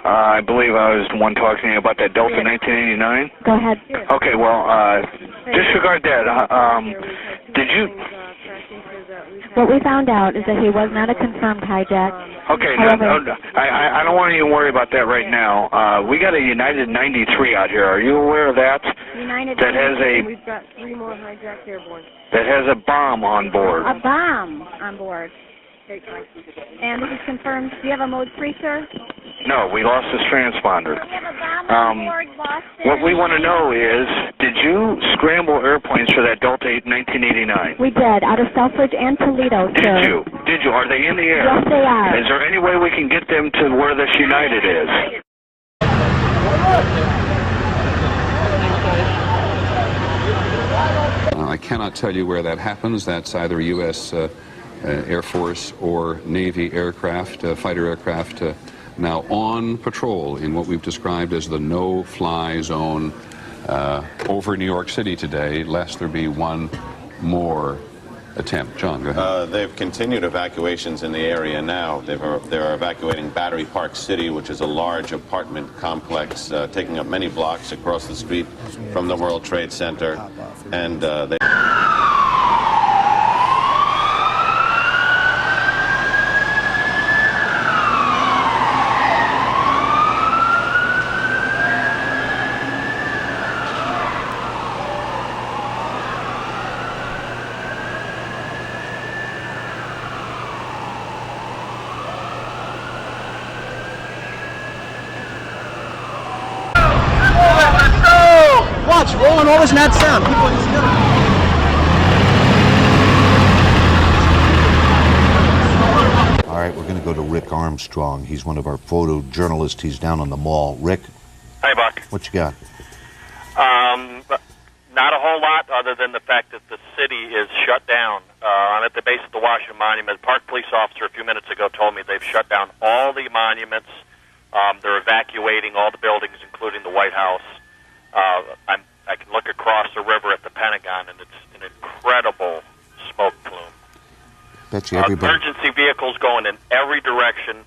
I believe I was the one talking about that Delta 1989. Go ahead. Okay, well, disregard that. Did you... What we found out is that he was not a confirmed hijack. Okay, no, I don't want to even worry about that right now. We got a United 93 out here. Are you aware of that? United that has a... We've got 3 more hijacked airborne. That has a bomb on board. A bomb on board. And this is confirmed. Do you have a mode 3, sir? No, we lost this transponder. We have a bomb on board, Boston. What we want to know is, did you scramble airplanes for that Delta 1989? We did, out of Selfridge and Toledo, sir. Did you? Are they in the air? Yes, they are. Is there any way we can get them to where this United is? I cannot tell you where that happens. That's either U.S. Air Force or Navy aircraft, fighter aircraft, now on patrol in what we've described as the no-fly zone over New York City today, lest there be one more attempt. John, go ahead. They've continued evacuations in the area now. They're evacuating Battery Park City, which is a large apartment complex taking up many blocks across the street from the World Trade Center. And they... Watch, rolling all this mad sound. All right, we're going to go to Rick Armstrong. He's one of our photojournalists. He's down on the mall. Rick? Hi, Buck. What you got? Not a whole lot other than the fact that the city is shut down. I'm at the base of the Washington Monument. Park police officer a few minutes ago told me they've shut down all the monuments. They're evacuating all the buildings, including the White House. I can look across the river at the Pentagon, and it's an incredible smoke plume. Bet you everybody... Emergency vehicles going in every direction.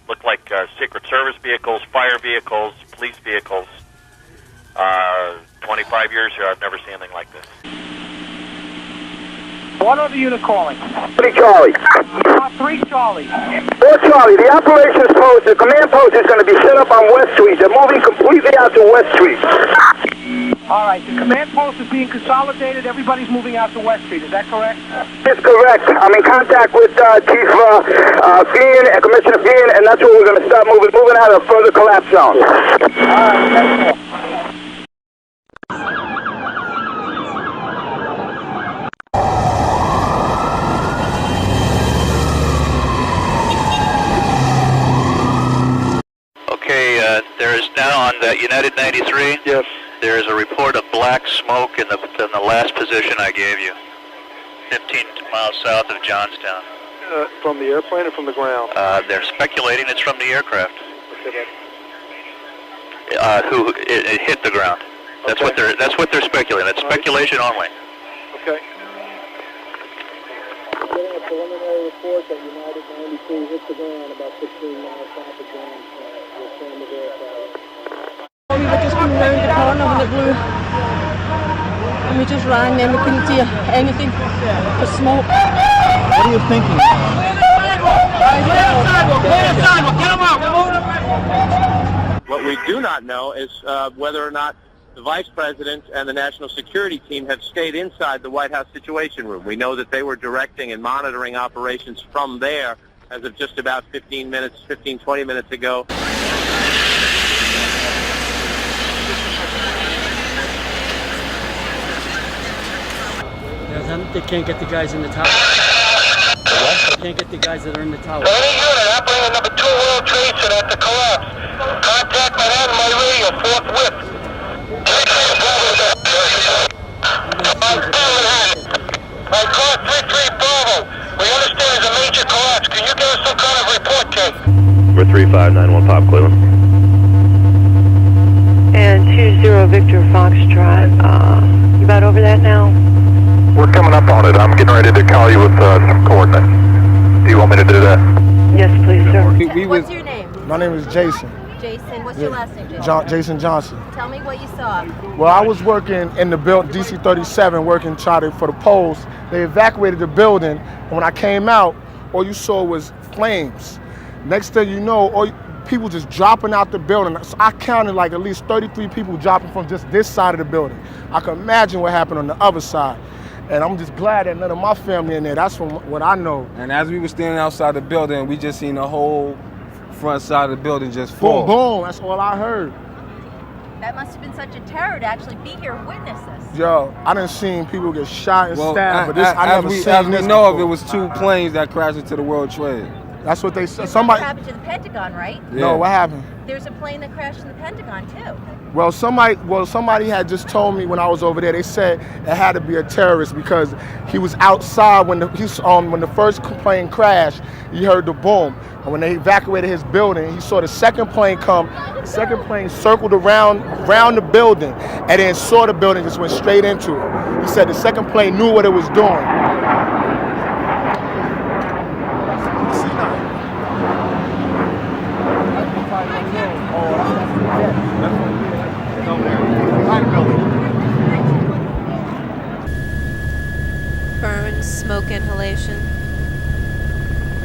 Look like Secret Service vehicles, fire vehicles, police vehicles. 25 years here, I've never seen anything like this. What other unit calling? 3 Charlie. 3 Charlie. 4 Charlie, the operations post, the command post is going to be set up on West Street. They're moving completely out to West Street. All right, the command post is being consolidated. Everybody's moving out to West Street. Is that correct? That's correct. I'm in contact with Chief Fien and Commissioner Fien, and that's where we're going to start moving out of further collapse zone. All right, thank you. There is now on the United 93. Yes. There is a report of black smoke in the last position I gave you, 15 miles south of Johnstown. From the airplane or from the ground? They're speculating it's from the aircraft. Okay, It hit the ground. That's okay. That's what they're speculating. It's speculation only. Okay. Getting a preliminary report that United 93 hit the ground about 15 miles south of Johnstown. We were just coming round the corner when it blew, and we just ran and we couldn't see anything but smoke. What are you thinking? What we do not know is whether or not the Vice President and the National Security Team have stayed inside the White House Situation Room. We know that they were directing and monitoring operations from there as of just about 20 minutes ago. They can't get the guys in the tower. They can't get the guys that are in the tower. Any unit operating number 2 World Trade Center at the collapse. Contact my hand, my radio, forthwith. My car 33 Bravo. We understand there's a major collapse. Can you give us some kind of report, Kate? We're 3591 Pop Cleveland. And 20 Victor Foxtrot. You about over that now? We're coming up on it. I'm getting ready to call you with some coordinates. Do you want me to do that? Yes, please, sir. What's your name? My name is Jason. Jason. What's your last name, Jason? Jason Johnson. Tell me what you saw. Well, I was working in the building, DC 37, working charter for the post. They evacuated the building, and when I came out, all you saw was flames. Next thing you know, people just dropping out the building. So I counted like at least 33 people dropping from just this side of the building. I can imagine what happened on the other side. And I'm just glad that none of my family in there. That's from what I know. And as we were standing outside the building, we just seen the whole front side of the building just fall. Boom, boom, that's all I heard. That must have been such a terror to actually be here and witness this. Yo, I done seen people get shot and stabbed, but this, I never seen as this we know before. of, it was 2 planes that crashed into the World Trade. That's what they said. Somebody happened to the Pentagon, right? Yeah. No, what happened? There's a plane that crashed in the Pentagon too. Well, somebody had just told me when I was over there. They said it had to be a terrorist because he was outside when the first plane crashed. He heard the boom, and when they evacuated his building, he saw the second plane come. The second plane circled around the building, and then saw the building, just went straight into it. He said the second plane knew what it was doing. Burns, smoke inhalation.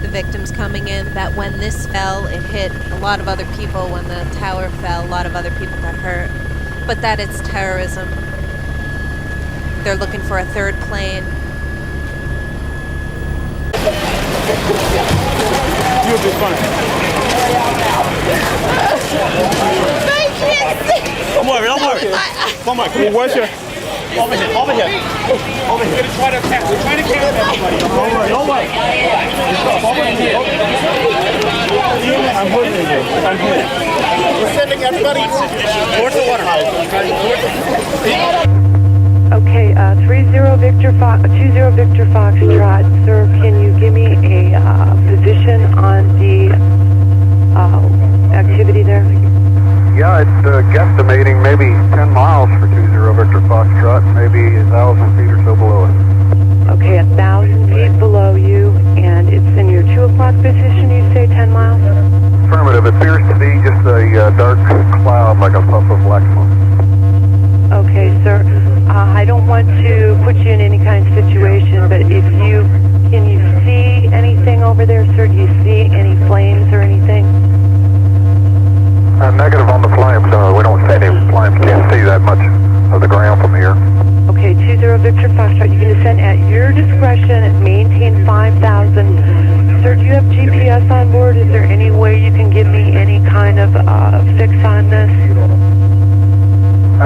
The victims coming in, that when this fell, it hit a lot of other people. When the tower fell, a lot of other people got hurt. But that it's terrorism. They're looking for a third plane. You'll be fine. Don't worry. Come on, where's your... Over here. We're trying to catch everybody. Don't worry. I'm holding you. We're sending everybody towards the water. Okay, 30 Victor Fox, 20 Victor Foxtrot. Sir, can you give me a position on the activity there? Yeah, it's guesstimating maybe 10 miles for 20 Victor Foxtrot, maybe 1,000 feet or so below it. Okay, 1,000 feet below you, and it's in your 2 o'clock position, you say 10 miles? Affirmative. It appears to be just a dark cloud, like a puff of black smoke. Okay, sir. I don't want to put you in any kind of situation, but can you see anything over there, sir? Do you see any flames or anything? Negative on the flames. We don't see any flames. Can't see that much of the ground from here. Okay, 20 Victor Foxtrot, you can descend at your discretion and maintain 5,000. Sir, do you have GPS on board? Is there any way you can give me any kind of fix on this?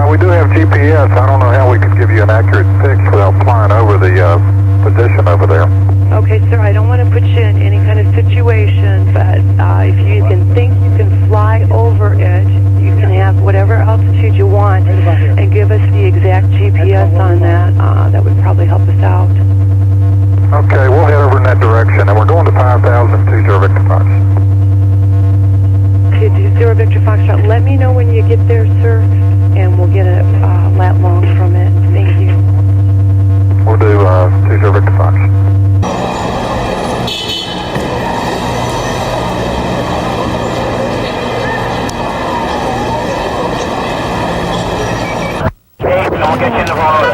We do have GPS. I don't know how we could give you an accurate fix without flying over the position over there. Okay, sir, I don't want to put you in any kind of situation, but if you can think you can fly over it, you can have whatever altitude you want and give us the exact GPS on that. That would probably help us out. Okay, we'll head over in that direction, and we're going to 5,000, 20 Victor Fox. Okay, 20 Victor Foxtrot, let me know when you get there, sir, and we'll get a lat long from it. Thank you. We'll do 20 Victor Fox. I'll get you in the road.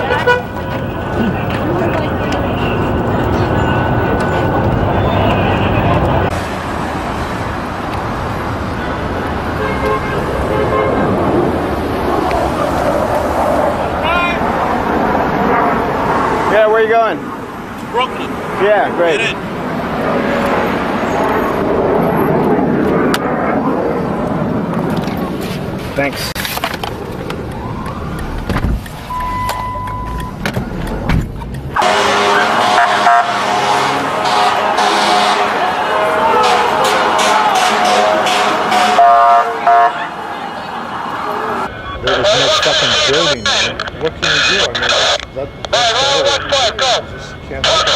Yeah, where are you going? Brooklyn. Yeah, great. Get in. Thanks. There's no fucking building, man. What can you do? I mean, that's just can't help it.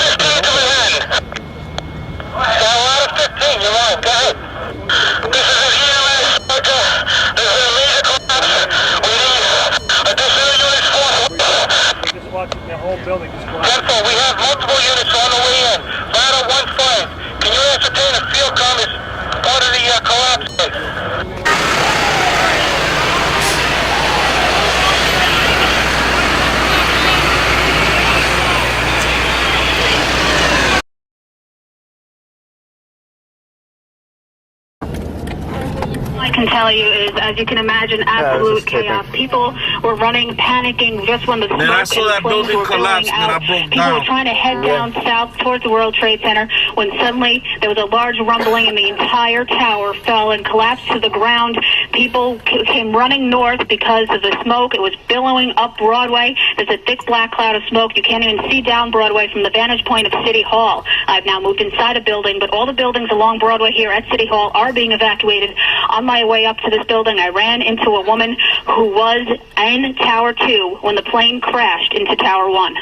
I can tell you is, as you can imagine, absolute chaos. People were running, panicking just when the smoke and the flames were going out. People were trying to head down south towards the World Trade Center when suddenly there was a large rumbling and the entire tower fell and collapsed to the ground. People came running north because of the smoke. It was billowing up Broadway. There's a thick black cloud of smoke. You can't even see down Broadway from the vantage point of City Hall. I've now moved inside a building, but all the buildings along Broadway here at City Hall are being evacuated. On my way up to this building, I ran into a woman who was in Tower 2 when the plane crashed into Tower 1.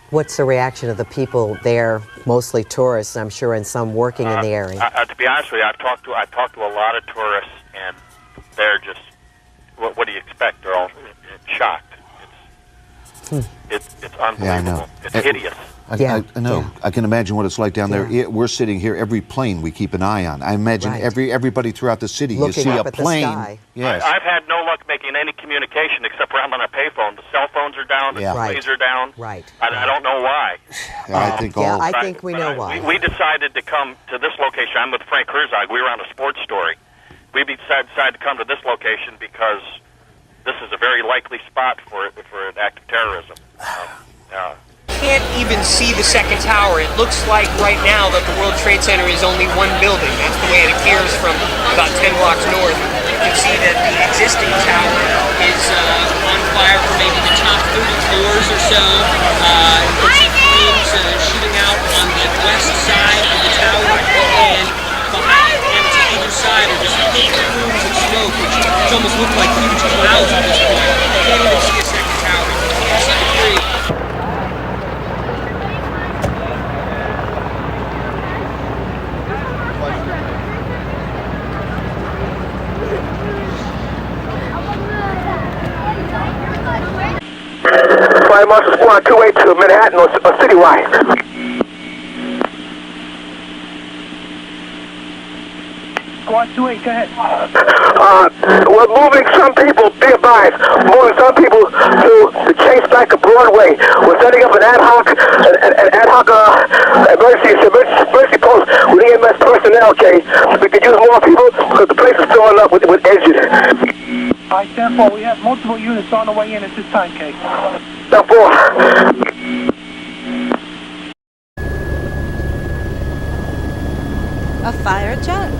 What's the reaction of the people there, mostly tourists, I'm sure, and some working in the area? To be honest with you, I've talked to a lot of tourists, and they're just, what do you expect? They're all shocked. It's unbelievable. Yeah, I know. It's hideous. I know. Yeah. I can imagine what it's like down there. We're sitting here. Every plane we keep an eye on. I imagine everybody throughout the city. Looking you see up a at plane. The sky. Yes. I've had no luck making any communication except for I'm on a payphone. The cell phones are down. The displays are down. Right. I don't know why. I think we know why. We decided to come to this location. I'm with Frank Herzog. We were on a sports story. We decided to come to this location because this is a very likely spot for an act of terrorism. Can't even see the second tower. It looks like right now that the World Trade Center is only one building. That's the way it appears from about 10 blocks north. You can see that the existing tower is on fire for maybe the top 30 floors or so. You can see flames shooting out on the west side of the tower, and behind and to either side are just big plumes of smoke, which almost look like huge clouds at this point. You can't even see a second tower. You can't see the tree. Fire Marshal Squad 282, Manhattan or citywide. Squad 28, go ahead. We're moving some people, be advised, moving some people to Chase back to Broadway. We're setting up an ad hoc emergency post with EMS personnel, okay? We could use more people because the place is filling up with edges. All right, 10-4, we have multiple units on the way in at this time, Kate. 10-4. A fire jet.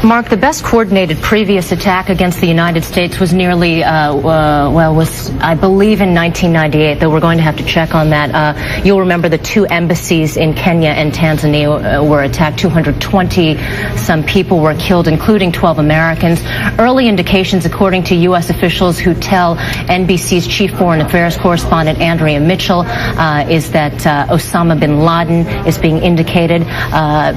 Mark, the best coordinated previous attack against the United States was nearly, was I believe in 1998, though we're going to have to check on that. You'll remember the two embassies in Kenya and Tanzania were attacked. 220 some people were killed, including 12 Americans. Early indications, according to U.S. officials who tell NBC's chief foreign affairs correspondent Andrea Mitchell, is that Osama bin Laden is being indicated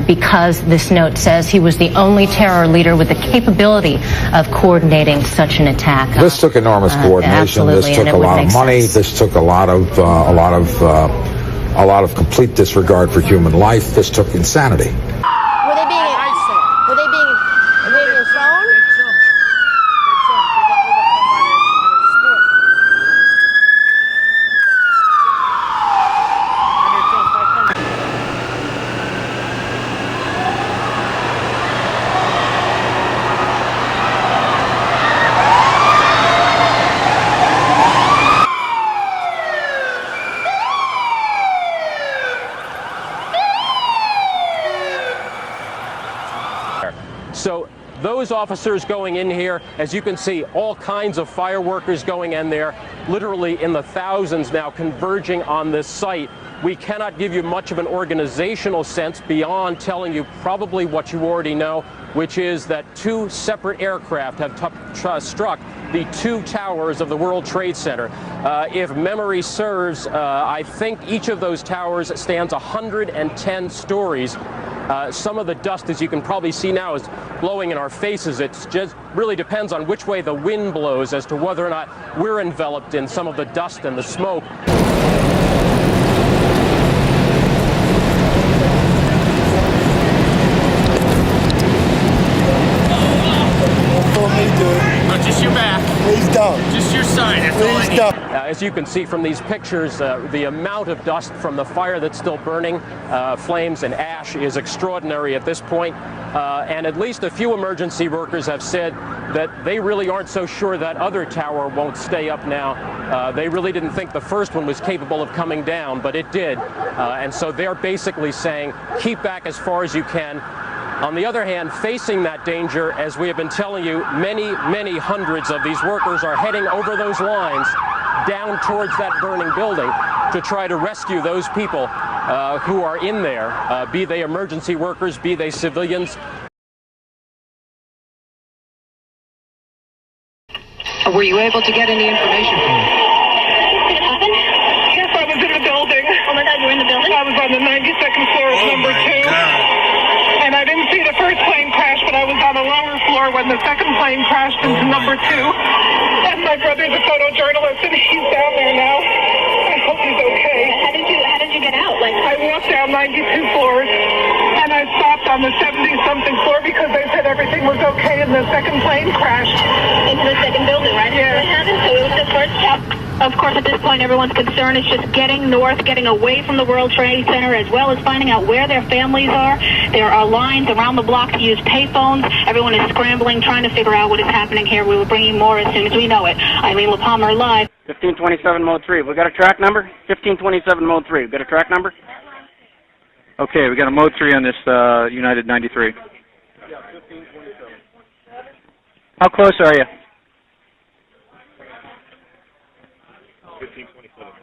because this note says he was the only terror leader with the capability of coordinating such an attack. This took enormous coordination. This took a lot of money. This took a lot of complete disregard for human life. This took insanity. Were they being thrown? So those officers going in here, as you can see, all kinds of fire workers going in there, literally in the thousands now converging on this site. We cannot give you much of an organizational sense beyond telling you probably what you already know, which is that two separate aircraft have struck the two towers of the World Trade Center. If memory serves, I think each of those towers stands 110 stories. Some of the dust, as you can probably see now, is blowing in our faces. It just really depends on which way the wind blows as to whether or not we're enveloped in some of the dust and the smoke. Just your back. Please don't. Just your side. That's all I need. As you can see from these pictures, the amount of dust from the fire that's still burning, flames and ash, is extraordinary at this point. And at least a few emergency workers have said that they really aren't so sure that other tower won't stay up now. They really didn't think the first one was capable of coming down, but it did. And so they're basically saying, keep back as far as you can. On the other hand, facing that danger, as we have been telling you, many hundreds of these workers are heading over those lines down towards that burning building to try to rescue those people who are in there, be they emergency workers, be they civilians. Were you able to get any information from them? Yes, I was in the building. Oh my God, you were in the building? I was on the 92nd floor of number 2. And I didn't see the first plane crash, but I was on the lower floor when the second plane crashed into number 2. And my brother's a photojournalist, and he's down there now. I hope he's okay. How did you get out? I walked down 92 floors, and I stopped on the 70-something floor because they said everything was okay, and the second plane crashed into the second building, right? Yeah. So it was the first step. Of course, at this point, everyone's concern is just getting north, getting away from the World Trade Center, as well as finding out where their families are. There are lines around the block to use payphones. Everyone is scrambling, trying to figure out what is happening here. We will bring you more as soon as we know it. Eileen LaPalmer, live. 1527 mode 3. We got a track number? 1527 mode 3. We got a track number? Okay, we got a mode 3 on this United 93. Yeah, 1527. How close are you? 1527.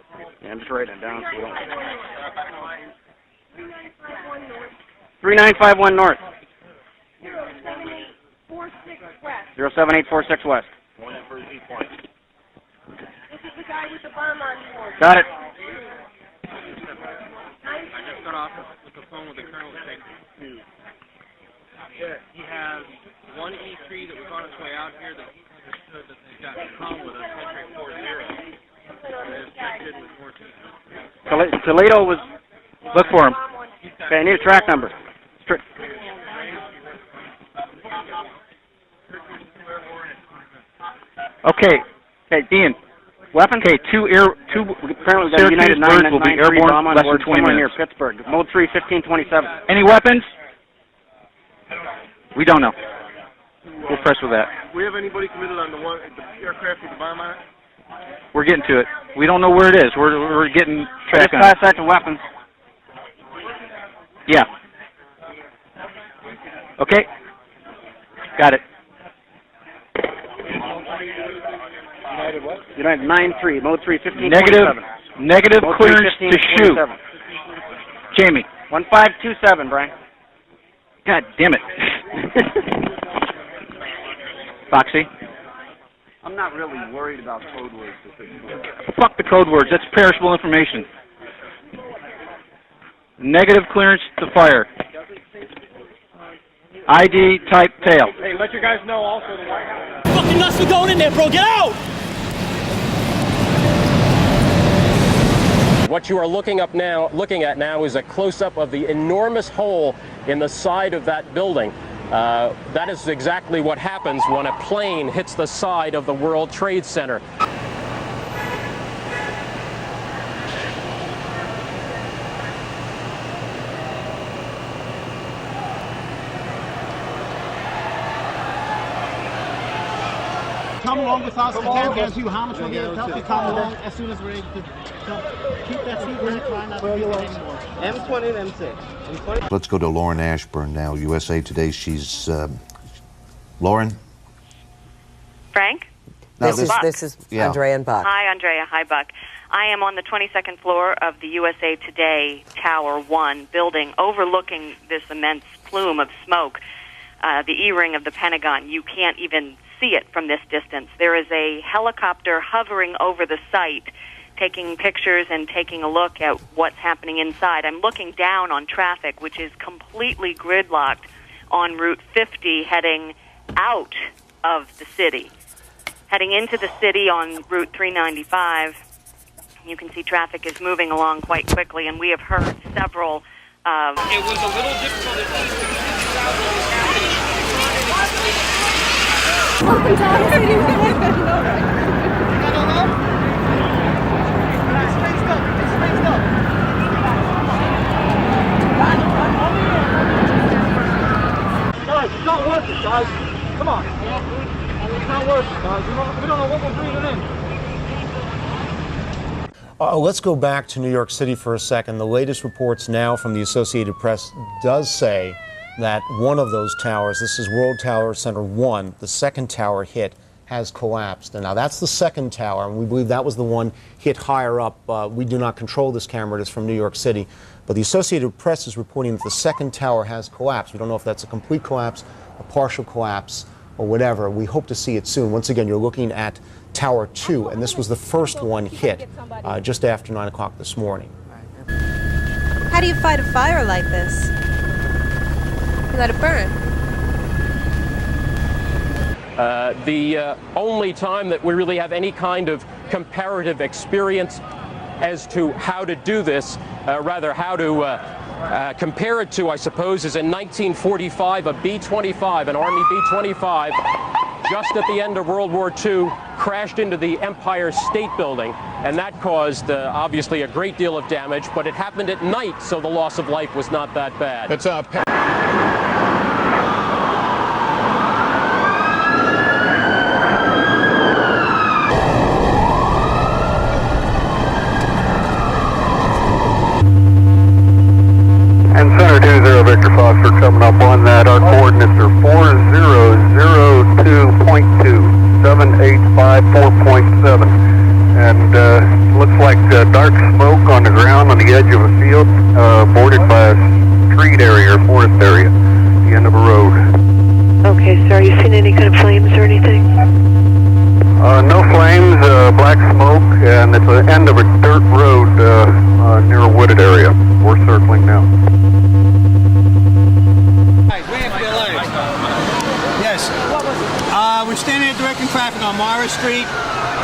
Yeah, I'm just writing it down so we don't. 3951 north. 07846 west. This is the guy with the bomb on board. Got it. I just got off with the phone with the colonel. He has one E3 that was on its way out here that he understood that they got a call with us, entry 40. Toledo was. Look for him. Okay, I need a track number. Okay, Ian. Weapon? Okay, apparently we got a United 993 will be airborne bomb on board somewhere near Pittsburgh. Mode 3, 1527. Any weapons? We don't know. We'll press with that. We have anybody committed on the aircraft with the bomb on it? We're getting to it. We don't know where it is. We're getting track on it. Just pass that to weapons. Yeah. Okay. Got it. United what? United 93, mode 3, 1527. Negative mode clearance 3, to shoot. Jamie. 1527, Brian. God damn it. Foxy. I'm not really worried about code words. Fuck the code words. That's perishable information. Negative clearance to fire. ID type tail. Hey, let your guys know also the White House. Fucking nuts for going in there, bro. Get out! What you are looking at now is a close-up of the enormous hole in the side of that building. That is exactly what happens when a plane hits the side of the World Trade Center. Come along with us. I can't guarantee you how much we'll get. Help you come along as soon as we're able to. Keep that seat very try not to get anymore. M20 and M6. Let's go to Lauren Ashburn now, USA Today. She's Lauren. Frank? No, this is Andrea and Buck. Hi, Andrea. Hi, Buck. I am on the 22nd floor of the USA Today Tower 1 building overlooking this immense plume of smoke, the E-ring of the Pentagon. You can't even see it from this distance. There is a helicopter hovering over the site taking pictures and taking a look at what's happening inside. I'm looking down on traffic, which is completely gridlocked on Route 50 heading out of the city. Heading into the city on Route 395, you can see traffic is moving along quite quickly, and we have heard several... It was a little difficult at first to figure out what was happening. Guys, it's not worth it, guys. Come on. It's not worth it, guys. We don't know what we're breathing in. Let's go back to New York City for a second. The latest reports now from the Associated Press does say that one of those towers, this is World Tower Center 1, the second tower hit, has collapsed. And now that's the second tower, and we believe that was the one hit higher up. We do not control this camera. It is from New York City. But the Associated Press is reporting that the second tower has collapsed. We don't know if that's a complete collapse, a partial collapse, or whatever. We hope to see it soon. Once again, you're looking at Tower 2, and this was the first one hit just after 9 o'clock this morning. How do you fight a fire like this? You let it burn. The only time that we really have any kind of comparative experience as to how to do this, rather how to compare it to, I suppose, is in 1945, a B-25, an Army B-25, just at the end of World War II, crashed into the Empire State Building, and that caused, obviously, a great deal of damage, but it happened at night, so the loss of life was not that bad. It's And Center 20 Victor Foxtrot coming up on that. Our coordinates are 4002.2, 7854.7. And looks like dark smoke on the ground on the edge of a field, bordered by a street area or forest area, the end of a road. Okay, sir. Are you seeing any kind of flames or anything? No flames, black smoke, and it's the end of a dirt road near a wooded area. We're circling now. Yes. We're standing there directing traffic on Morris Street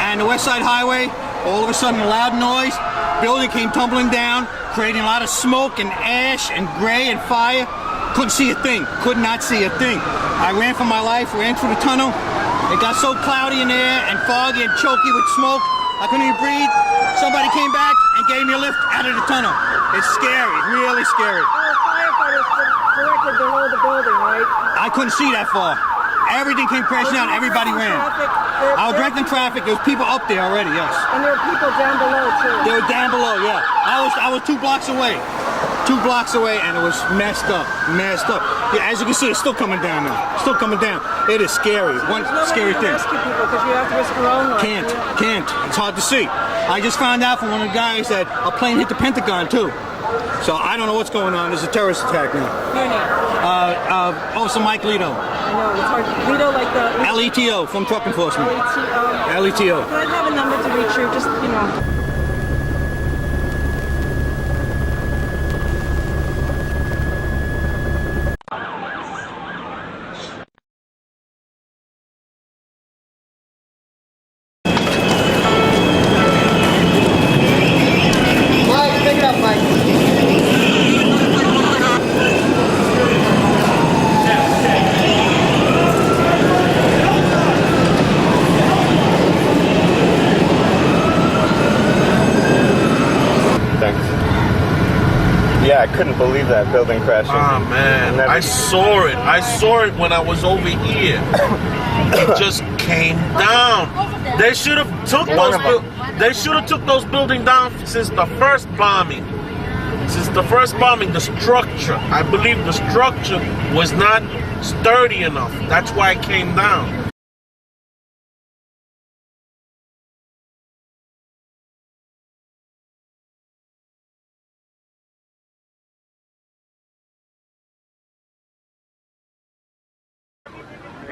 and the West Side Highway. All of a sudden, a loud noise. Building came tumbling down, creating a lot of smoke and ash and gray and fire. Couldn't see a thing. Could not see a thing. I ran for my life, ran through the tunnel. It got so cloudy in there and foggy and choky with smoke, I couldn't even breathe. Somebody came back and gave me a lift out of the tunnel. It's scary, really scary. Firefighters directly below the building, right? I couldn't see that far. Everything came crashing down, everybody ran. I was directing traffic, there was people up there already, yes. And there were people down below, too. They were down below, yeah. I was 2 blocks away. 2 blocks away, and it was messed up. Yeah, as you can see, it's still coming down now. Still coming down. It is scary. One scary thing. Rescue people because you have to risk your own life. Can't. It's hard to see. I just found out from one of the guys that a plane hit the Pentagon too. So I don't know what's going on. There's a terrorist attack now. Your name? Officer Mike Lito. I know, it's hard. Lito, like the... LETO from Truck Enforcement. LETO. Can I have a number to reach you? Just, you know... Yeah, I couldn't believe that building crashing. Oh man, I saw it. I saw it when I was over here. It just came down. They should have took those buildings down since the first bombing. The structure, I believe the structure was not sturdy enough. That's why it came down.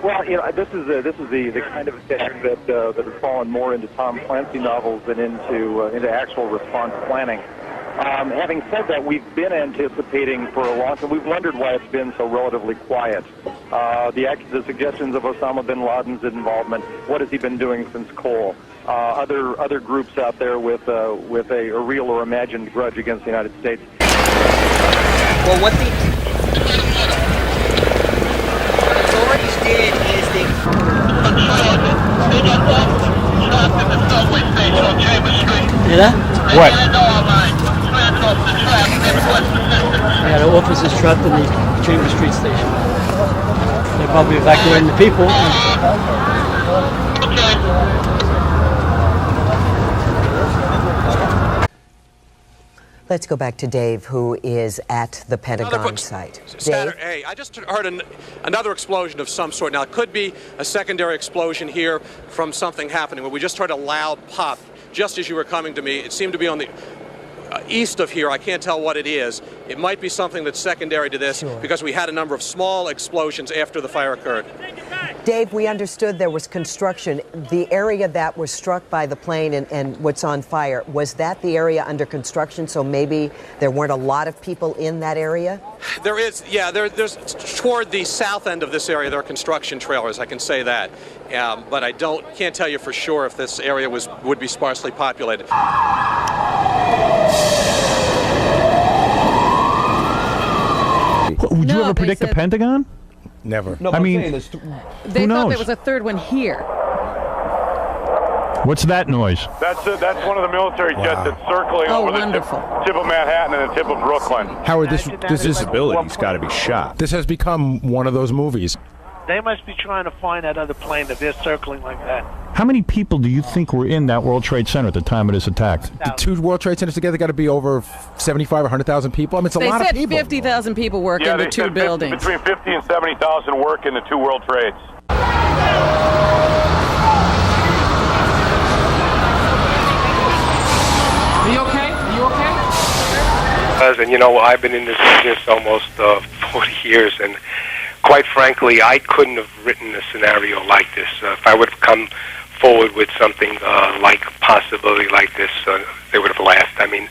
Well, this is the kind of attack that has fallen more into Tom Clancy novels than into actual response planning. Having said that, we've been anticipating for a long time. We've wondered why it's been so relatively quiet. The suggestions of Osama bin Laden's involvement. What has he been doing since Cole? Other groups out there with a real or imagined grudge against the United States. Well, what the authorities did is they... Hear that? What? They got officers trapped in the Chambers Street station. They're probably evacuating the people. Let's go back to Dave, who is at the Pentagon site. Dave? Hey, I just heard another explosion of some sort. Now, it could be a secondary explosion here from something happening, but we just heard a loud pop just as you were coming to me. It seemed to be on the east of here. I can't tell what it is. It might be something that's secondary to this because we had a number of small explosions after the fire occurred. Dave, we understood there was construction. The area that was struck by the plane and what's on fire, was that the area under construction? So maybe there weren't a lot of people in that area? There is, yeah, there's toward the south end of this area, there are construction trailers, I can say that. But I can't tell you for sure if this area would be sparsely populated. Would you ever predict the Pentagon? Never. No, I mean, they who thought knows? there was a third one here. What's that noise? That's one of the military jets that's circling over the tip of Manhattan and the tip of Brooklyn. Howard, this visibility's got to be shot. This has become one of those movies. They must be trying to find that other plane if they're circling like that. How many people do you think were in that World Trade Center at the time of this attack? The two World Trade Centers together got to be over 75 or 100,000 people. I mean, it's a lot of people. They said 50,000 people work in the two buildings. Between 50 and 70,000 work in the two World Trades. Are you okay? Are you okay? And I've been in this business almost 40 years, and quite frankly, I couldn't have written a scenario like this. If I would have come forward with something like a possibility like this, they would have laughed. I mean,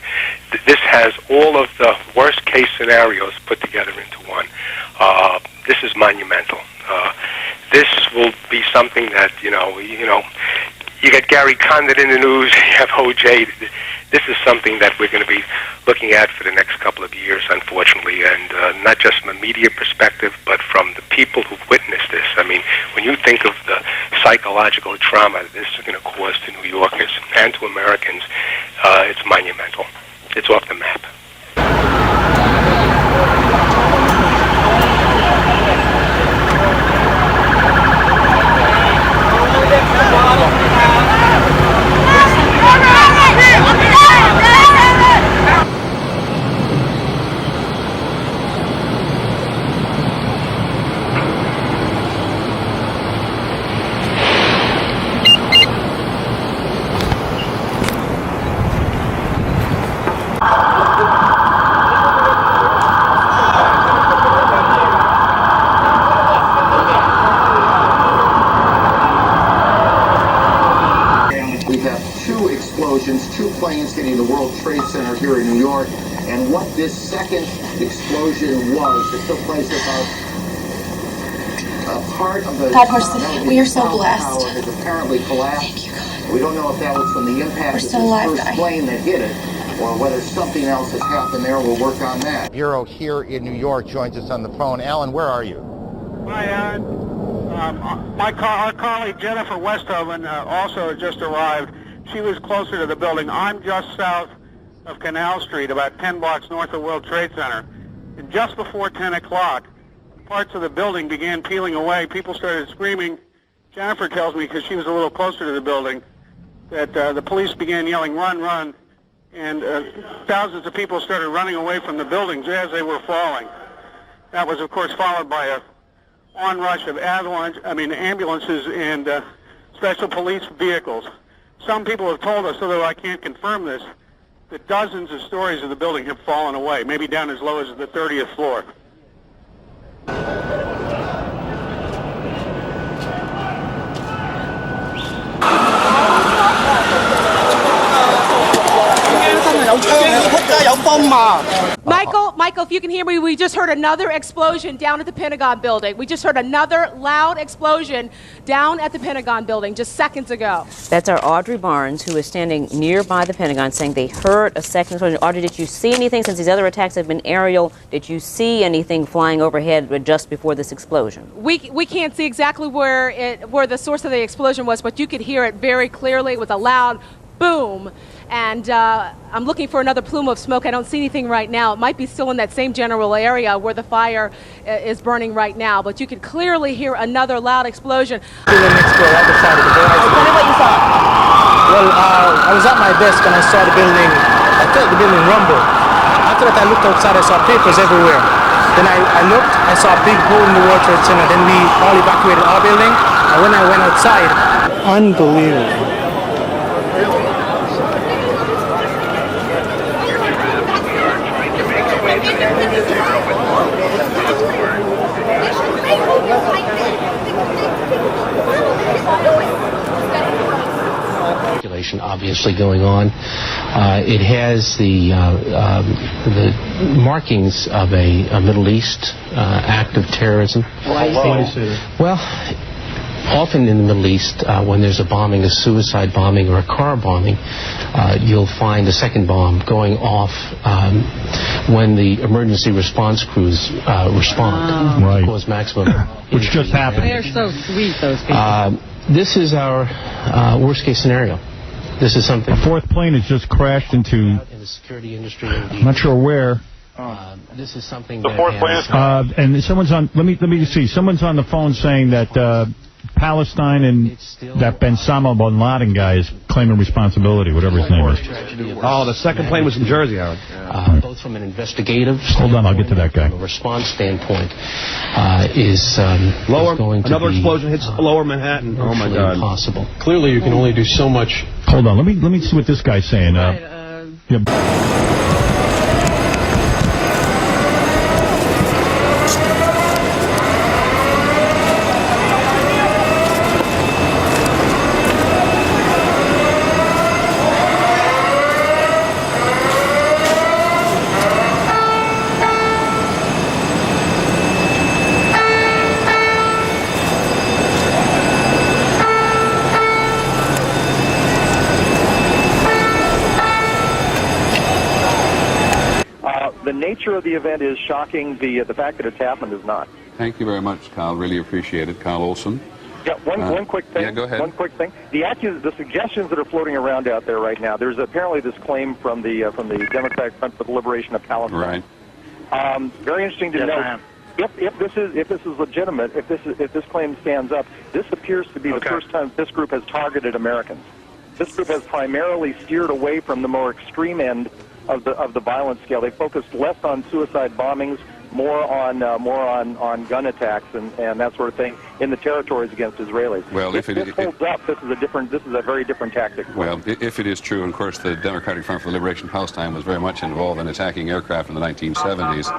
this has all of the worst case scenarios put together into one. This is monumental. This will be something that, you got Gary Condon in the news, you have OJ. This is something that we're going to be looking at for the next couple of years, unfortunately, and not just from a media perspective, but from the people who witnessed this. I mean, when you think of the psychological trauma this is going to cause to New Yorkers and to Americans, it's monumental. It's off the map. Two planes hitting the World Trade Center here in New York, and what this second explosion was that took place about a part of the we are so blessed. Tower has apparently collapsed. Thank you, God. We don't know if that was from the impact of this first plane that hit it, or whether something else has happened there. We'll work on that. Bureau here in New York joins us on the phone. Alan, where are you? Hi, Alan. Our colleague Jennifer Westhoven also just arrived. She was closer to the building. I'm just south of Canal Street, about 10 blocks north of World Trade Center. And just before 10 o'clock, parts of the building began peeling away. People started screaming. Jennifer tells me, because she was a little closer to the building, that the police began yelling, "Run, run." And thousands of people started running away from the buildings as they were falling. That was, of course, followed by a onrush of ambulances and special police vehicles. Some people have told us, although I can't confirm this, that dozens of stories of the building have fallen away, maybe down as low as the 30th floor. Michael, if you can hear me, we just heard another explosion down at the Pentagon building. We just heard another loud explosion down at the Pentagon building just seconds ago. That's our Audrey Barnes, who is standing nearby the Pentagon, saying they heard a second explosion. Audrey, did you see anything, since these other attacks have been aerial? Did you see anything flying overhead just before this explosion? We can't see exactly where the source of the explosion was, but you could hear it very clearly with a loud boom. And I'm looking for another plume of smoke. I don't see anything right now. It might be still in that same general area where the fire is burning right now, but you could clearly hear another loud explosion. Tell me what you saw. Well, I was at my desk and I saw the building. I felt the building rumble. After that, I looked outside. I saw papers everywhere. Then I looked. I saw a big hole in the World Trade Center. Then we all evacuated our building. And when I went outside, unbelievable. Obviously going on. It has the markings of a Middle East act of terrorism. Why do you say that? Well, often in the Middle East, when there's a bombing, a suicide bombing or a car bombing, you'll find a second bomb going off when the emergency response crews respond. Right. Cause maximum Which just happened. They're so sweet, those people. This is our worst case scenario. This is something. A fourth plane has just crashed into. In the security industry, I'm not sure where. This is something. The fourth plane is. And someone's on. Let me see. Someone's on the phone saying that Palestine and that Ben Osama bin Laden guy is claiming responsibility, whatever his name is. Oh, the second plane was in Jersey, Howard. Both from an investigative Hold on, I'll get to that guy. From a response standpoint, is lower. Going to Another be, explosion hits lower Manhattan. Oh my God! Impossible. Clearly, you can only do so much. Hold on, let me see what this guy's saying. Yeah. The nature of the event is shocking. The fact that it's happened is not. Thank you very much, Carl. Really appreciate it. Carl Olson. Yeah, one quick thing. Yeah, go ahead. One quick thing. The suggestions that are floating around out there right now. There's apparently this claim from the Democratic Front for the Liberation of Palestine. Right. Very interesting to know. If this is legitimate, if this claim stands up, this appears to be the first time this group has targeted Americans. This group has primarily steered away from the more extreme end of the violence scale. They focused less on suicide bombings, more on gun attacks and that sort of thing in the territories against Israelis. Well, if this holds up, this is a very different tactic. Well, if it is true, and of course the Democratic Front for the Liberation of Palestine was very much involved in attacking aircraft in the 1970s.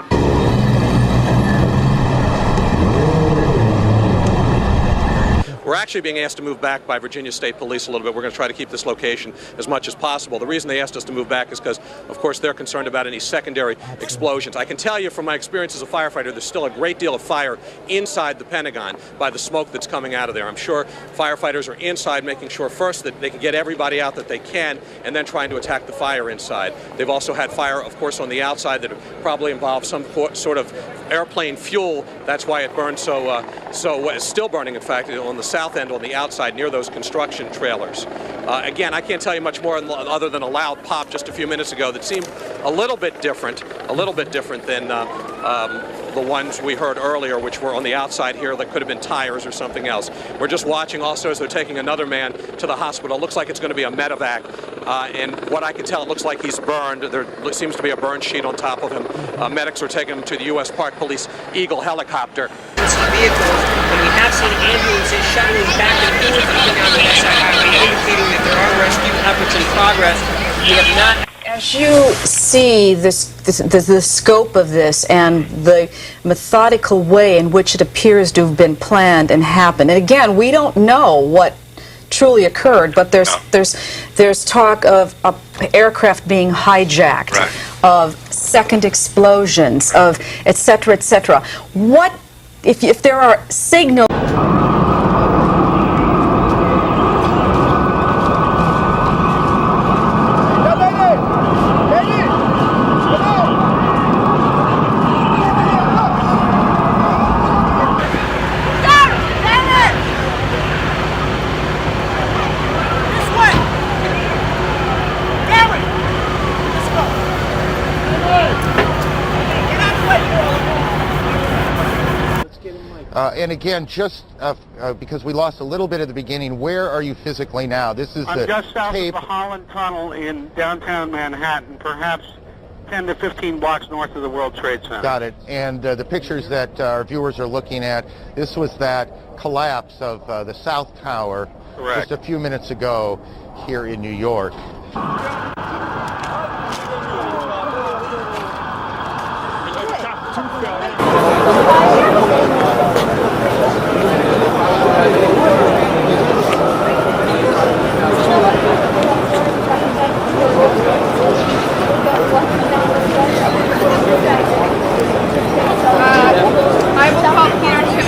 We're actually being asked to move back by Virginia State Police a little bit. We're going to try to keep this location as much as possible. The reason they asked us to move back is because, of course, they're concerned about any secondary explosions. I can tell you from my experience as a firefighter, there's still a great deal of fire inside the Pentagon by the smoke that's coming out of there. I'm sure firefighters are inside making sure first that they can get everybody out that they can and then trying to attack the fire inside. They've also had fire, of course, on the outside that probably involved some sort of airplane fuel. That's why it burned so it's still burning, in fact, on the south end on the outside near those construction trailers. Again, I can't tell you much more other than a loud pop just a few minutes ago that seemed a little bit different than the ones we heard earlier, which were on the outside here that could have been tires or something else. We're just watching also as they're taking another man to the hospital. It looks like it's going to be a medevac, and what I can tell, it looks like he's burned. There seems to be a burn sheet on top of him. Medics are taking him to the U.S. Park Police Eagle helicopter. Vehicles, and we have seen ambulances shuttling back and forth up and down the West Side Highway, indicating that there are rescue efforts in progress. We have not. As you see the scope of this and the methodical way in which it appears to have been planned and happened, and again, we don't know what truly occurred, but there's talk of aircraft being hijacked, of second explosions, of et cetera, et cetera. What if there are signals? And again, just because we lost a little bit at the beginning, where are you physically now? This is I'm just south of the Holland Tunnel in downtown Manhattan, perhaps 10 to 15 blocks north of the World Trade Center. Got it. And the pictures that our viewers are looking at, this was that collapse of the South Tower just a few minutes ago here in New York. I will call Peter too.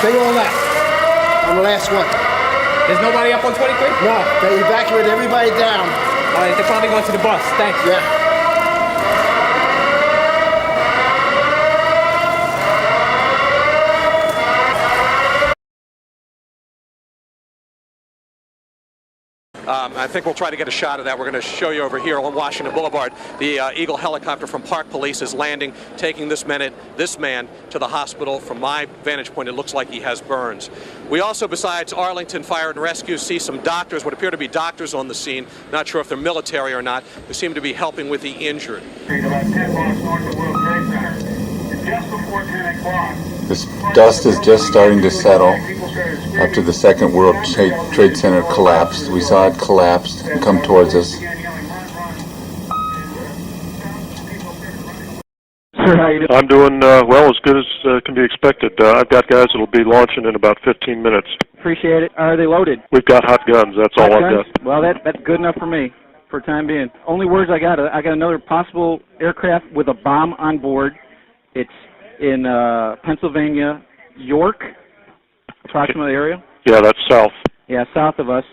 Stay on that. I'm the last one. There's nobody up on 23? No, they evacuated everybody down. All right, they're probably going to the bus. Thanks. Yeah. I think we'll try to get a shot of that. We're going to show you over here on Washington Boulevard. The Eagle helicopter from Park Police is landing, taking this man to the hospital. From my vantage point, it looks like he has burns. We also, besides Arlington Fire and Rescue, see some doctors, what appear to be doctors on the scene. Not sure if they're military or not, who seem to be helping with the injured. About 10 blocks north of World Trade Center. Just before 10 o'clock. This dust is just starting to settle after the second World Trade Center collapsed. We saw it collapse and come towards us. I'm doing well, as good as can be expected. I've got guys that'll be launching in about 15 minutes. Appreciate it. Are they loaded? We've got hot guns. That's all I've got. Well, that's good enough for me for the time being. Only words I got another possible aircraft with a bomb on board. It's in Pennsylvania, York, approximate area. Yeah, that's south. Yeah, south of us.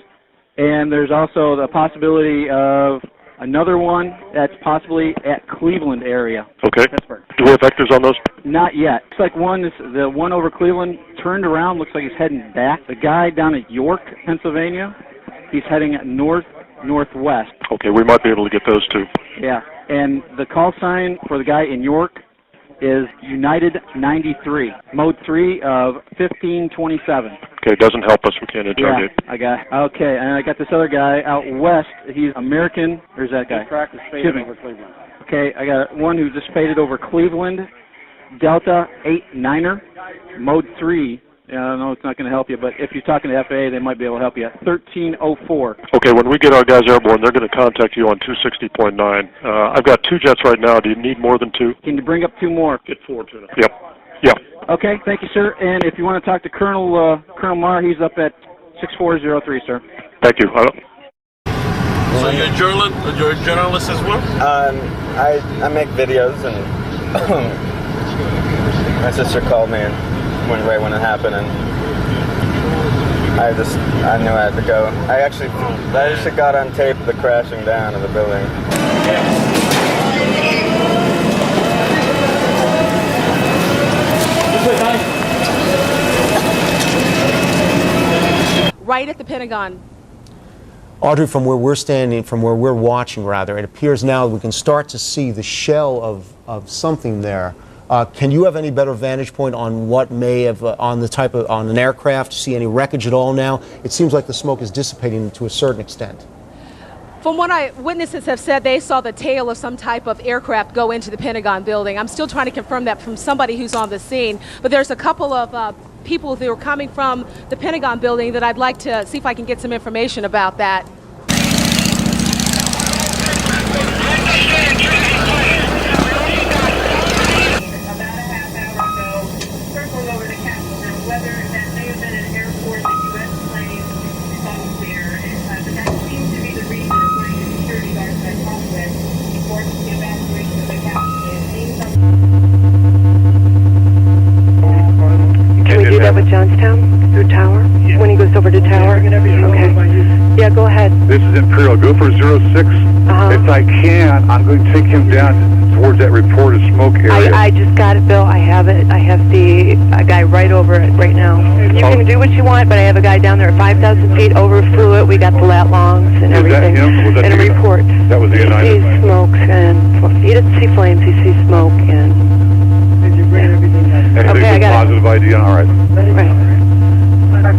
And there's also the possibility of another one that's possibly at Cleveland area. Okay. Pittsburgh. Do we have vectors on those? Not yet. Looks like the one over Cleveland turned around. Looks like he's heading back. The guy down at York, Pennsylvania, he's heading northwest. Okay, we might be able to get those two. Yeah. And the call sign for the guy in York is United 93, mode 3 of 1527. Okay, doesn't help us. We can't interrogate. Yeah, I got. Okay, and I got this other guy out west. He's American. There's that guy. Over Cleveland. Okay, I got one who just faded over Cleveland, Delta 89er, mode 3. I know it's not going to help you, but if you're talking to FAA, they might be able to help you. 1304. Okay, when we get our guys airborne, they're going to contact you on 260.9. I've got 2 jets right now. Do you need more than 2? Can you bring up 2 more? Get 4 to them. Yep. Yeah. Okay, thank you, sir. And if you want to talk to Colonel Marr, he's up at 6403, sir. Thank you. So you're a journalist as well? I make videos, and my sister called me and right when it happened, and I knew I had to go. I actually got on tape the crashing down of the building. Right at the Pentagon. Audrey, from where we're standing, from where we're watching rather, it appears now we can start to see the shell of something there. Can you have any better vantage point on what may have, on an aircraft, see any wreckage at all now? It seems like the smoke is dissipating to a certain extent. From what witnesses have said, they saw the tail of some type of aircraft go into the Pentagon building. I'm still trying to confirm that from somebody who's on the scene, but there's a couple of people who are coming from the Pentagon building that I'd like to see if I can get some information about that. With Johnstown through Tower? Yeah. When he goes over to Tower? Okay. Yeah, go ahead. This is Imperial. Go for 06. If I can, I'm going to take him down towards that reported smoke area. I just got it, Bill. I have it. I have a guy right over it right now. You can do what you want, but I have a guy down there at 5,000 feet, overflew it. We got the lat longs and everything. Was that and a report. That was the He sees smokes and he doesn't see flames. He sees smoke and. And okay, I got positive ID. All right. Right.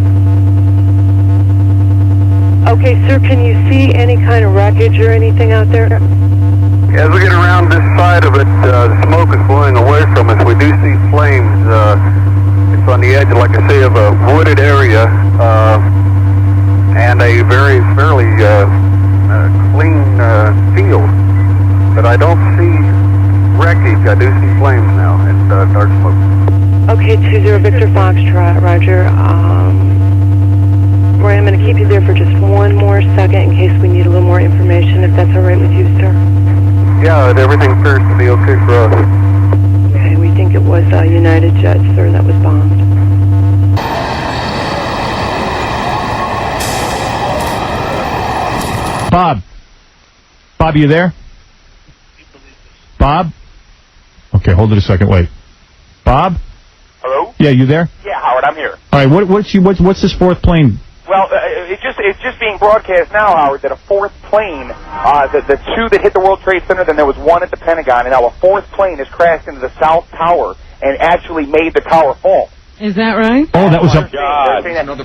Okay, sir, can you see any kind of wreckage or anything out there? As we get around this side of it, the smoke is blowing away from us. We do see flames. It's on the edge, like I say, of a wooded area and a fairly clean field. But I don't see wreckage. I do see flames now and dark smoke. Okay, 20 Victor Foxtrot, Roger. Roy, I'm going to keep you there for just one more second in case we need a little more information, if that's all right with you, sir. Yeah, everything appears to be okay for us. Okay, we think it was a United jet, sir, that was bombed. Bob, you there? Bob? Okay, hold it a second. Wait. Bob? Hello? Yeah, you there? Yeah, Howard, I'm here. All right, what's this fourth plane? Well, it's just being broadcast now, Howard, that a fourth plane, the two that hit the World Trade Center, then there was one at the Pentagon, and now a fourth plane has crashed into the South Tower and actually made the tower fall. Is that right? Oh, that was a...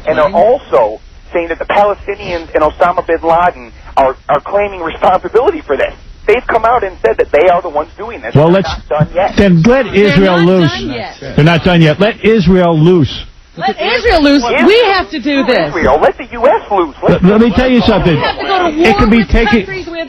And they're also saying that the Palestinians and Osama bin Laden are claiming responsibility for this. They've come out and said that they are the ones doing this. Well, They're not done yet. Then let Israel loose. They're not done yet. Let Israel loose. Let Israel loose. We have to do this. Israel. Let the U.S. loose. Let me tell you something. We have to go to war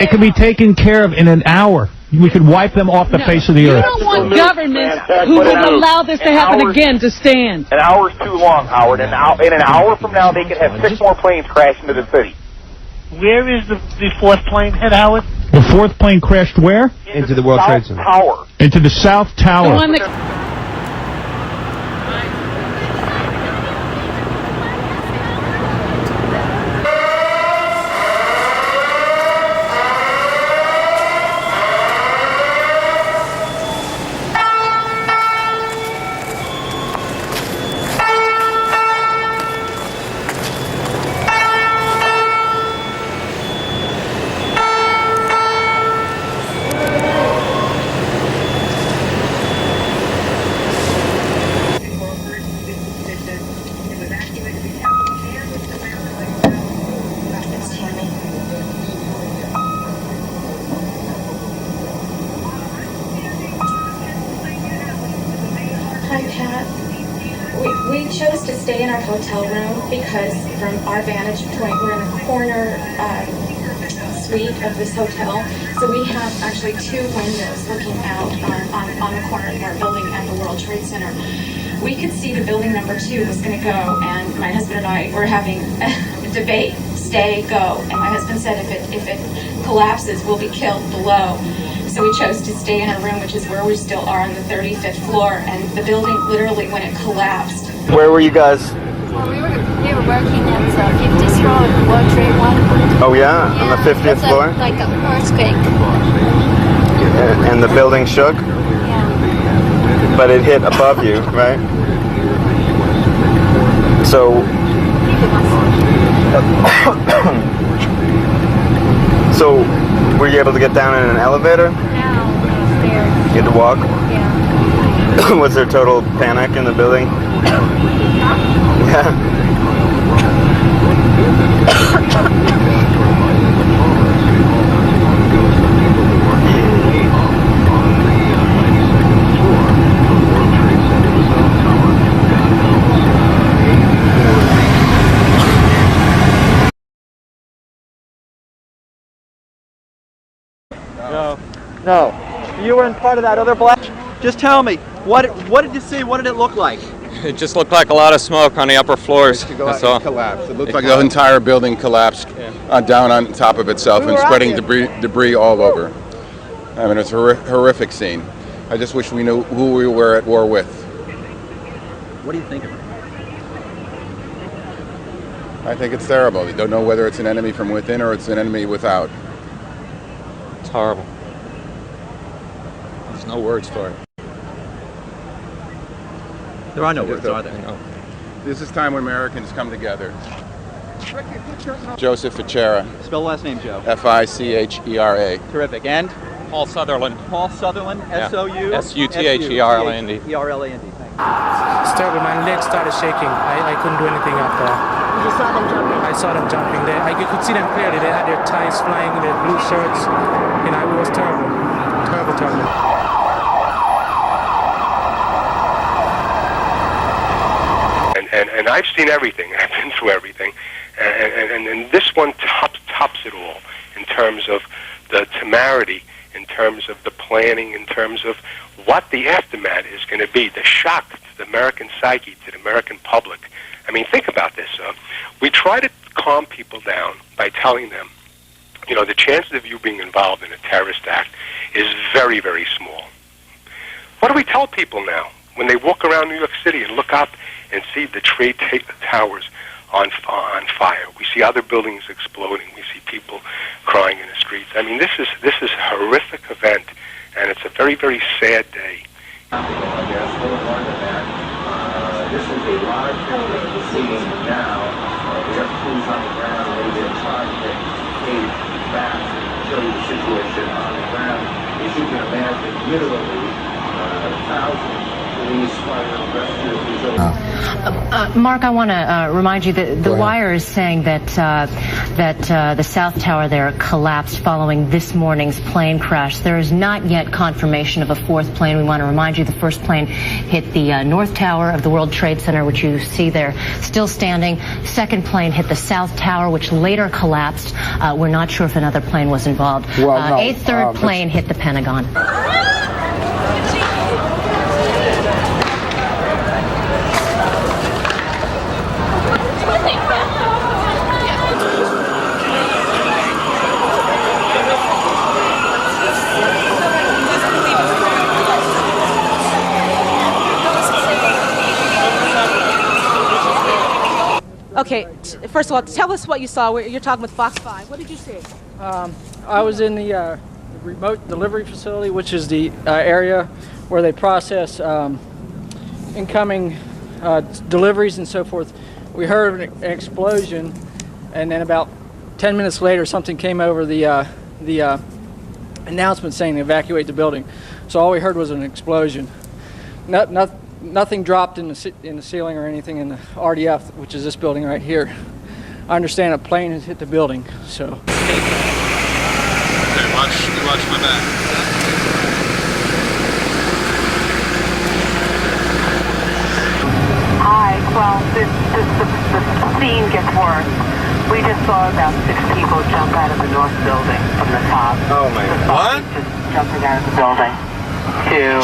It can be taken care of in an hour. We could wipe them off the face of the earth. You don't want governments who would allow this to happen again to stand. An hour is too long, Howard. In an hour from now, they could have 6 more planes crash into the city. Where is the fourth plane hit, Howard? The fourth plane crashed where? Into the World Trade Center. Tower. Into the South Tower. The one that Hi, Pat. We chose to stay in our hotel room because from our vantage point, we're in a corner suite of this hotel. So we have actually 2 windows looking out on the corner of our building at the World Trade Center. We could see the building number 2 was going to go, and my husband and I were having a debate, stay, go. And my husband said if it collapses, we'll be killed below. So we chose to stay in our room, which is where we still are on the 35th floor. And the building, literally, when it collapsed. Where were you guys? Well, we were working at 50th floor of the World Trade 1. Oh yeah, on the 50th floor? Like an earthquake. And the building shook? Yeah. But it hit above you, right? So... So, were you able to get down in an elevator? No, stairs. You had to walk? Yeah. Was there total panic in the building? Yeah. No. You were in part of that other blast? Just tell me, what did you see? What did it look like? It just looked like a lot of smoke on the upper floors. That's all. It collapsed. It looked like the entire building collapsed down on top of itself and spreading debris all over. I mean, it's a horrific scene. I just wish we knew who we were at war with. What do you think of it? I think it's terrible. You don't know whether it's an enemy from within or it's an enemy without. It's horrible. There's no words for it. There are no words, are there? No. This is time when Americans come together. Joseph Fichera. Spell last name, Joe. Fichera. Terrific. And? Paul Sutherland. Paul Sutherland, S-O-U? S-U-T-H-E-R-L-A-N-D. E-R-L-A-N-D. It's terrible. My legs started shaking. I couldn't do anything after. You saw them jumping? I saw them jumping. I could see them clearly. They had their ties flying, their blue shirts. You know, it was terrible. Terrible, terrible. And I've seen everything. I've been through everything. And this one tops it all in terms of the temerity, in terms of the planning, in terms of what the aftermath is going to be, the shock to the American psyche, to the American public. I mean, think about this. We try to calm people down by telling them, you know, the chances of you being involved in a terrorist act is very, very small. What do we tell people now when they walk around New York City and look up and see the trade towers on fire? We see other buildings exploding. We see people crying in the streets. I mean, this is a horrific event, and it's a very, very sad day. This is a live picture of the scene now. We have crews on the ground ready to try to take back and show you the situation on the ground. As you can imagine, literally thousands of police, fire, rescue. Mark, I want to remind you that the wire is saying that the South Tower there collapsed following this morning's plane crash. There is not yet confirmation of a fourth plane. We want to remind you the first plane hit the North Tower of the World Trade Center, which you see there still standing. Second plane hit the South Tower, which later collapsed. We're not sure if another plane was involved. A third plane hit the Pentagon. Okay, first of all, tell us what you saw. You're talking with Fox 5. What did you see? I was in the remote delivery facility, which is the area where they process incoming deliveries and so forth. We heard an explosion, and then about 10 minutes later, something came over the announcement saying to evacuate the building. So all we heard was an explosion. Nothing dropped in the ceiling or anything in the RDF, which is this building right here. I understand a plane has hit the building, so. Okay, watch my back. Hi, well, the scene gets worse. We just saw about 6 people jump out of the north building from the top. Oh my God. Just jumping out of the building to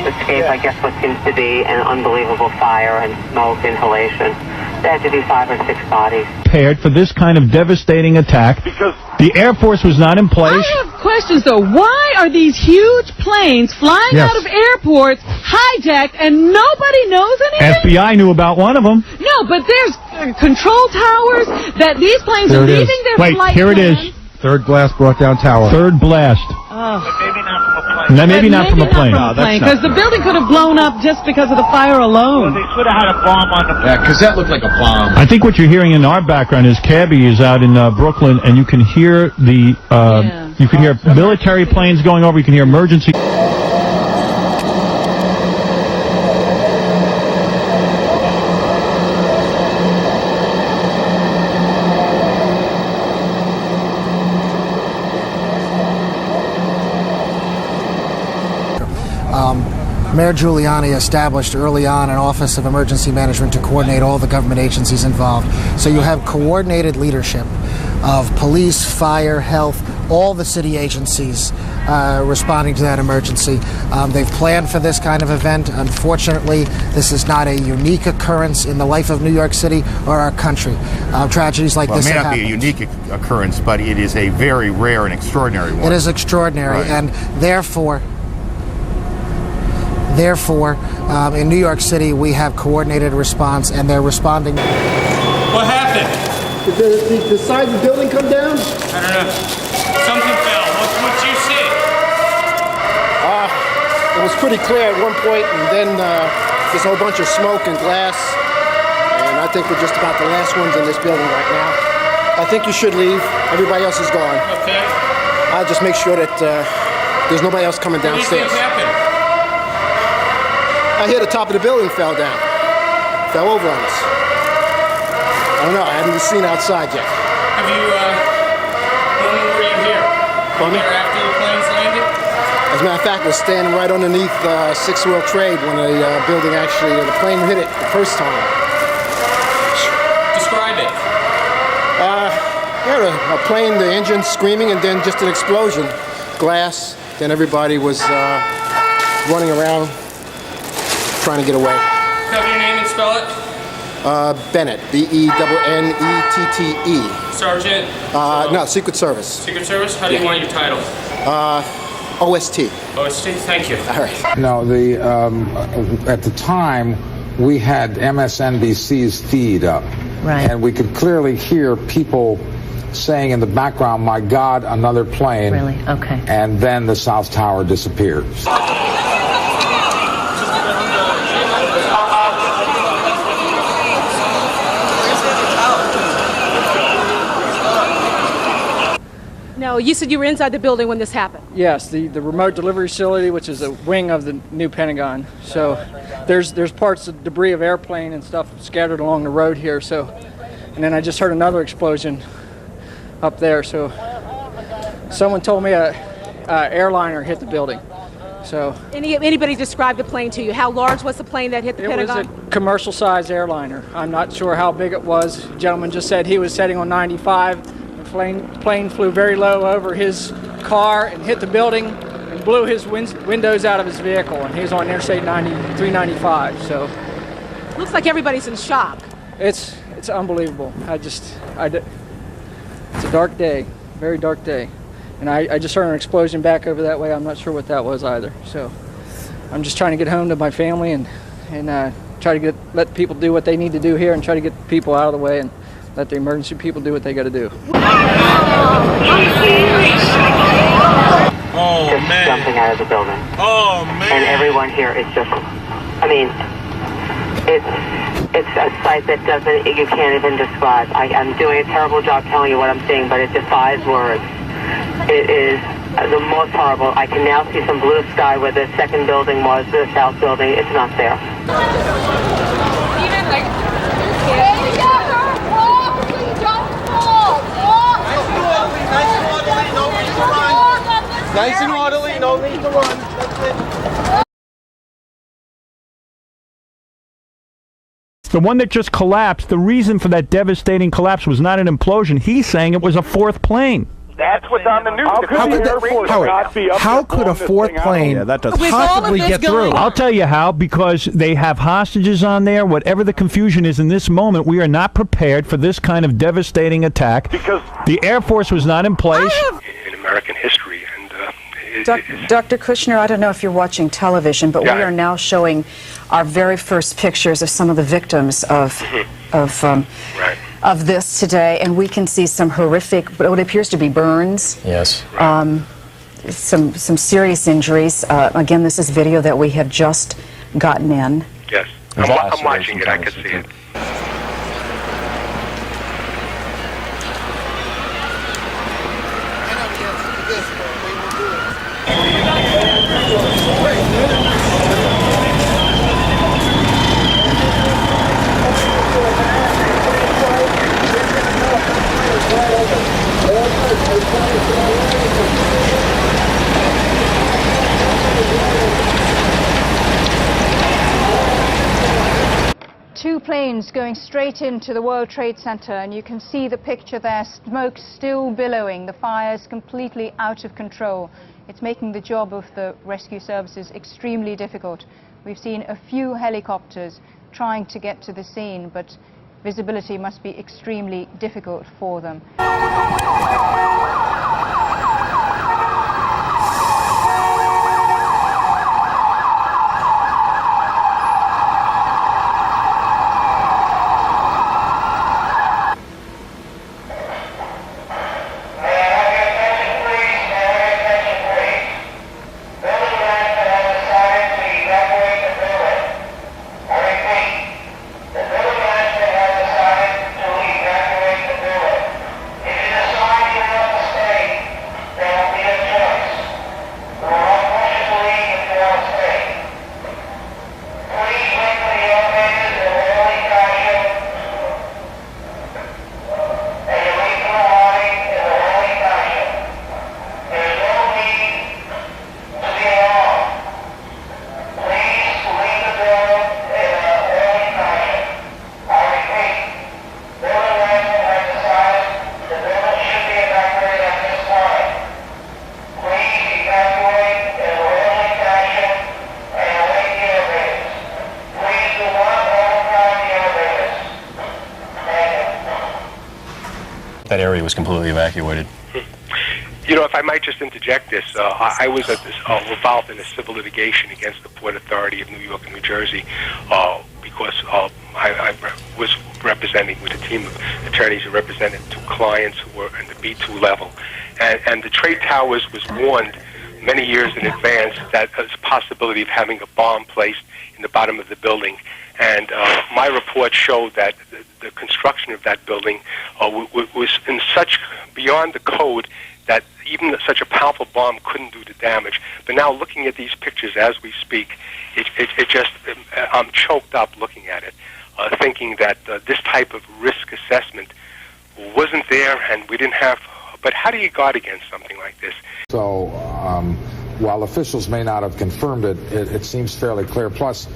escape, I guess, what seems to be an unbelievable fire and smoke inhalation. There had to be 5 or 6 bodies. Prepared for this kind of devastating attack because the Air Force was not in place. I have questions, though. Why are these huge planes flying out of airports, hijacked, and nobody knows anything? FBI knew about one of them. No, but there's control towers that these planes are leaving their flight Wait, here it is. Third blast brought down tower. Third blast. Oh. Maybe not from a plane. Because the building could have blown up just because of the fire alone. Well, they could have had a bomb on the... Yeah, because that looked like a bomb. I think what you're hearing in our background is Cabby is out in Brooklyn, and you can hear you can hear military planes going over. You can hear emergency. Mayor Giuliani established early on an Office of Emergency Management to coordinate all the government agencies involved. So you have coordinated leadership of police, fire, health, all the city agencies responding to that emergency. They've planned for this kind of event. Unfortunately, this is not a unique occurrence in the life of New York City or our country. Tragedies like this It may have not be a happened. unique occurrence, but it is a very rare and extraordinary one. It is extraordinary, Right. and therefore, in New York City, we have coordinated response, and they're responding. What happened? Did the side of the building come down? I don't know. Something fell. What'd you see? It was pretty clear at one point, and then there's a whole bunch of smoke and glass, and I think we're just about the last ones in this building right now. I think you should leave. Everybody else is gone. Okay. I'll just make sure that there's nobody else coming What do you downstairs. think happened? I hear the top of the building fell down. Fell over on us. I don't know. I haven't seen outside yet. Have you, when were you here? Pardon me? Here after the planes landed? As a matter of fact, we're standing right underneath 6th World Trade when the building actually, the plane hit it the first time. Describe it. A plane, the engine screaming, and then just an explosion. Glass. Then everybody was running around trying to get away. Have your name and spell it? Bennett, B-E-N-N-E-T-T-E. Sergeant? No, Secret Service. Secret Service? How do you want your title? OST. OST, thank you. All right. No, at the time, we had MSNBC's feed up. Right. And we could clearly hear people saying in the background, "My God, another plane." Really? Okay. And then the South Tower disappeared. No, you said you were inside the building when this happened. Yes, the remote delivery facility, which is a wing of the new Pentagon. So there's parts of debris of airplane and stuff scattered along the road here. So, and then I just heard another explosion up there. So someone told me a airliner hit the building. So Anybody describe the plane to you? How large was the plane that hit the Pentagon? It was a commercial-sized airliner. I'm not sure how big it was. The gentleman just said he was setting on 95. The plane flew very low over his car and hit the building and blew his windows out of his vehicle. And he was on Interstate 395. So Looks like everybody's in shock. it's unbelievable. It's a dark day, very dark day. And I just heard an explosion back over that way. I'm not sure what that was either. So I'm just trying to get home to my family and try to let people do what they need to do here and try to get people out of the way and let the emergency people do what they got to do. Oh, just man. jumping out of the building. Oh, man. And everyone here is just, I mean, it's a sight that you can't even describe. I'm doing a terrible job telling you what I'm seeing, but it defies words. It is the most horrible. I can now see some blue sky where the second building was, the south building. It's not there. Even like, Nice and orderly, no need to run. That's it. The one that just collapsed, the reason for that devastating collapse was not an implosion. He's saying it was a fourth plane. That's what's on the news. How could a fourth plane possibly get through? I'll tell you how, because they have hostages on there. Whatever the confusion is in this moment, we are not prepared for this kind of devastating attack. Because the Air Force was not in place. In American history. Dr. Kushner, I don't know if you're watching television, but we are now showing our very first pictures of some of the victims of this today, and we can see some horrific, what appears to be burns. Yes. Some serious injuries. Again, this is video that we have just gotten in. Yes. I'm watching it. I can see it. two planes going straight into the World Trade Center, and you can see the picture there, smoke still billowing, the fire's completely out of control. It's making the job of the rescue services extremely difficult. We've seen a few helicopters trying to get to the scene, but visibility must be extremely difficult for them. That area was completely evacuated. You know, if I might just interject this, I was involved in a civil litigation against the Port Authority of New York and New Jersey because I was representing with a team of attorneys who represented two clients who were in the B2 level. And the trade towers was warned many years in advance that there's a possibility of having a bomb placed in the bottom of the building. And my report showed that the construction of that building was in such beyond the code that even such a powerful bomb couldn't do the damage. But now looking at these pictures as we speak, it just, I'm choked up looking at it, thinking that this type of risk assessment wasn't there and we didn't have, but how do you guard against something like this? So while officials may not have confirmed it, it seems fairly clear. Plus,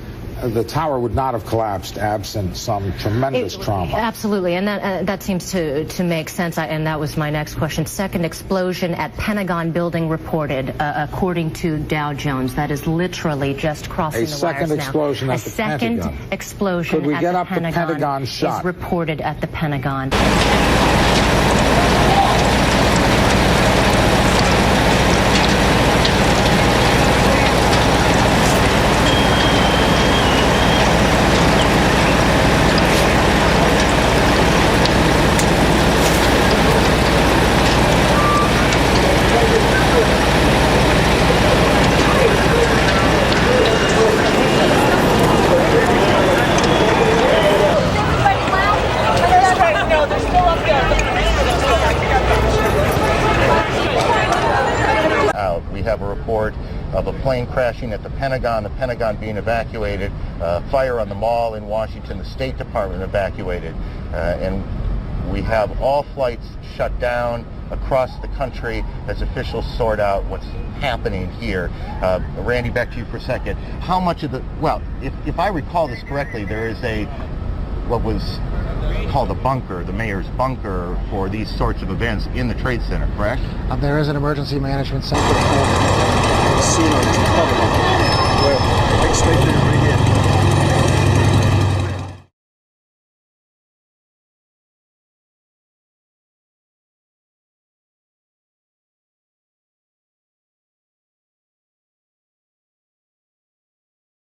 the tower would not have collapsed absent some tremendous trauma. Absolutely, and that seems to make sense, and that was my next question. Second explosion at Pentagon building reported, according to Dow Jones. That is literally just crossing the wires now. A second explosion at the Pentagon. A second explosion Could we at get the up Pentagon, the Pentagon shot? Is reported at the Pentagon. We have a report of a plane crashing at the Pentagon being evacuated, fire on the mall in Washington, the State Department evacuated, and we have all flights shut down across the country as officials sort out what's happening here. Randy, back to you for a second. How much of the, well, if I recall this correctly, there is what was called a bunker, the mayor's bunker for these sorts of events in the Trade Center, correct? There is an emergency management center. Casino, where expected to bring in